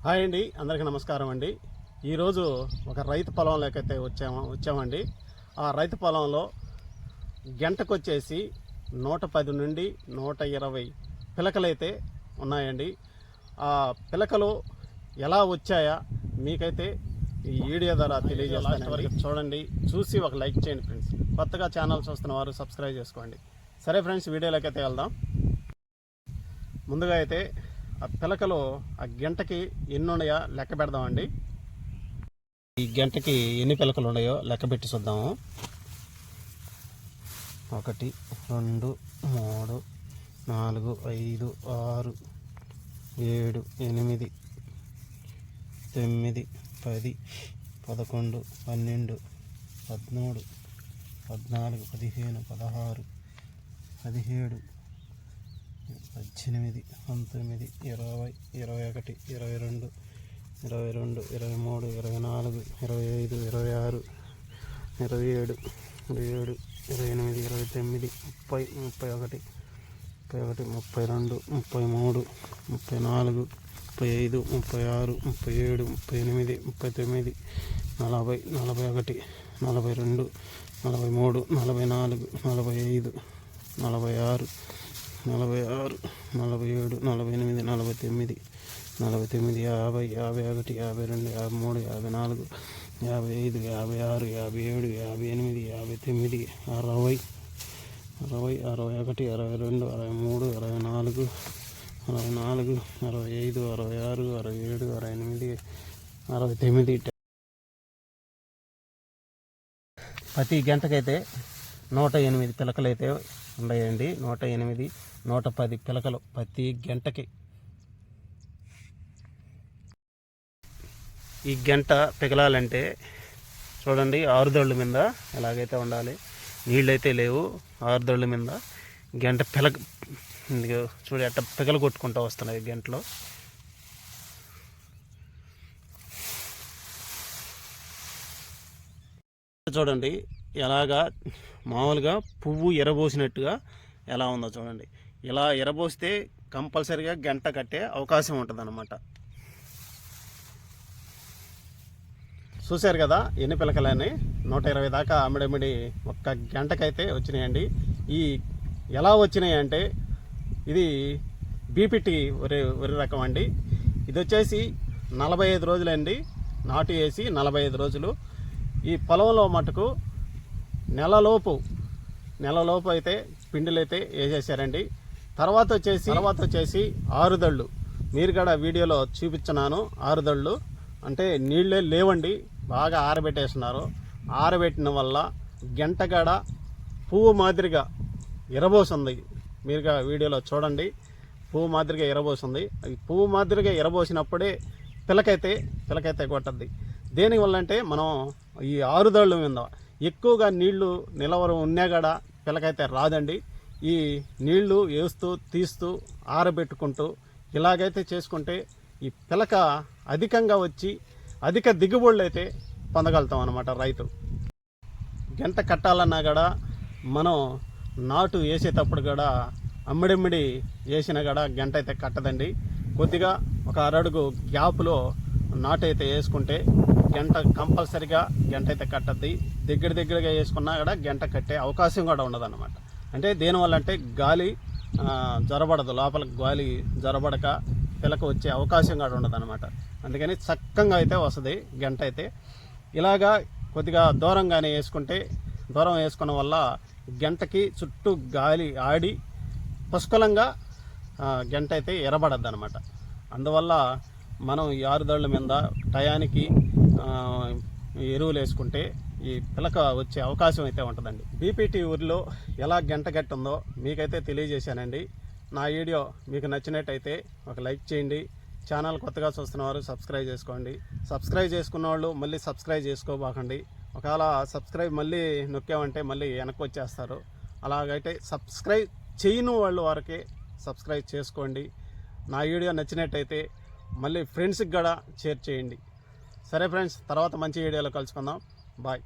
Hi అండి, అందరికీ నమస్కారం అండి. ఈరోజు ఒక రైతు పొలంలోకైతే వచ్చామండి. ఆ రైతు పొలంలో గంటకొచ్చేసి 110 నుండి 120 పిలకలైతే ఉన్నాయండి. ఆ పిలకలు ఎలా వచ్చాయా మీకైతే ఈ వీడియో ద్వారా తెలియజేస్తాను. వరకు చూడండి, చూసి ఒక లైక్ చేయండి ఫ్రెండ్స్. కొత్తగా ఛానల్ చూస్తున్న వారు సబ్స్క్రైబ్ చేసుకోండి. సరే ఫ్రెండ్స్, వీడియోలోకి అయితే వెళ్దాం. ముందుగా అయితే ఆ పిలకలు ఆ గంటకి ఎన్ని ఉన్నాయో లెక్క పెడదామండి. ఈ గంటకి ఎన్ని పిలకలు ఉన్నాయో లెక్క పెట్టి చూద్దాము. 1 2 3 4 5 6 7 8 9 10 11 12 13 14 15 16 17 18 19 20 21 22 23 24 25 26 27 28 29 30 31 32 33 34 35 36 37 38 39 40 41 42 43 44 45 46 47 48 49 50 51 52 53 54 55 56 57 58 59 60 61 62 63 64 65 66 67 68 69 ప్రతి గంటకైతే 108 పిలకలు అయితే ఉన్నాయండి. 108 110 పిలకలు ప్రతి గంటకి. ఈ గంట పిగలాలంటే చూడండి, ఆరుదళ్ళ మీద ఎలాగైతే ఉండాలి. నీళ్ళైతే లేవు, ఆరుదళ్ళ మీద గంట చూడు అట్ట పిగలు కొట్టుకుంటూ వస్తున్నాయి గంటలో. చూడండి ఎలాగా మామూలుగా పువ్వు ఎరబోసినట్టుగా ఎలా ఉందో చూడండి. ఇలా ఎరబోస్తే కంపల్సరిగా గంట కట్టే అవకాశం ఉంటుంది అన్నమాట. చూశారు కదా ఎన్ని పిలకలని, 120 దాకా అమ్మిడమిడి ఒక్క గంటకైతే వచ్చినాయండి. ఈ ఎలా వచ్చినాయి అంటే ఇది బీపీటీ వరి రకం అండి. ఇది వచ్చేసి 45 రోజులండి, నాటు వేసి 45 రోజులు. ఈ పొలంలో మటుకు నెలలోపు అయితే పిండిలు అయితే వేసేసారండి. తర్వాత వచ్చేసి ఆరుదళ్ళు, మీరు కూడా వీడియోలో చూపించున్నాను. ఆరుదళ్ళు అంటే నీళ్ళే లేవండి, బాగా ఆరబెట్టేస్తున్నారు. ఆరబెట్టిన వల్ల గంటగాడ పువ్వు మాదిరిగా ఎరబోసింది. మీరుగా వీడియోలో చూడండి, పువ్వు మాదిరిగా ఎరబోసింది. పువ్వు మాదిరిగా ఎరబోసినప్పుడే పిలకైతే కొట్టద్ది. దేనివల్ల అంటే మనం ఈ ఆరుదళ్ళ మీద ఎక్కువగా నీళ్లు నిలవరు ఉన్నా కూడా పిలకైతే రాదండి. ఈ నీళ్లు వేస్తూ తీస్తూ ఆరబెట్టుకుంటూ ఇలాగైతే చేసుకుంటే ఈ పిలక అధికంగా వచ్చి అధిక దిగుబడులు అయితే పొందగలుగుతాం అన్నమాట. రైతు గంట కట్టాలన్నా కూడా మనం నాటు వేసేటప్పుడు కూడా అమ్మిడిమ్మిడి వేసినా కూడా గంట అయితే కట్టదండి. కొద్దిగా ఒక అరడుగు గ్యాప్లో నాటు అయితే వేసుకుంటే గంట కంపల్సరిగా గంట అయితే కట్టద్ది. దగ్గరగా వేసుకున్నా కూడా గంట కట్టే అవకాశం కూడా ఉండదన్నమాట. అంటే దేనివల్ల అంటే గాలి జొరబడదు, లోపలికి గాలి జొరబడక పిలక వచ్చే అవకాశం కూడా ఉండదన్నమాట. అందుకని చక్కగా అయితే వస్తుంది గంట అయితే. ఇలాగా కొద్దిగా దూరంగానే దూరం వేసుకున్న వల్ల గంటకి చుట్టూ గాలి ఆడి పుష్కలంగా గంట అయితే ఎరబడద్దు అనమాట. అందువల్ల మనం ఈ ఆరుదళ్ళ మీద టయానికి ఎరువులు వేసుకుంటే ఈ పిలక వచ్చే అవకాశం అయితే ఉంటుందండి. బీపీటీ ఊరిలో ఎలా గంట కట్టుందో మీకైతే తెలియజేశానండి. నా వీడియో మీకు నచ్చినట్టయితే ఒక లైక్ చేయండి. ఛానల్ కొత్తగా చూస్తున్నవారు సబ్స్క్రైబ్ చేసుకోండి. సబ్స్క్రైబ్ చేసుకున్న వాళ్ళు మళ్ళీ సబ్స్క్రైబ్ చేసుకోబాకండి. ఒకవేళ సబ్స్క్రైబ్ మళ్ళీ నొక్కామంటే మళ్ళీ వెనక్కి వచ్చేస్తారు. అలాగైతే సబ్స్క్రైబ్ చేయని వాళ్ళు వరకే సబ్స్క్రైబ్ చేసుకోండి. నా వీడియో నచ్చినట్టయితే మళ్ళీ ఫ్రెండ్స్కి కూడా షేర్ చేయండి. సరే ఫ్రెండ్స్, తర్వాత మంచి వీడియోలో కలుసుకుందాం. బాయ్.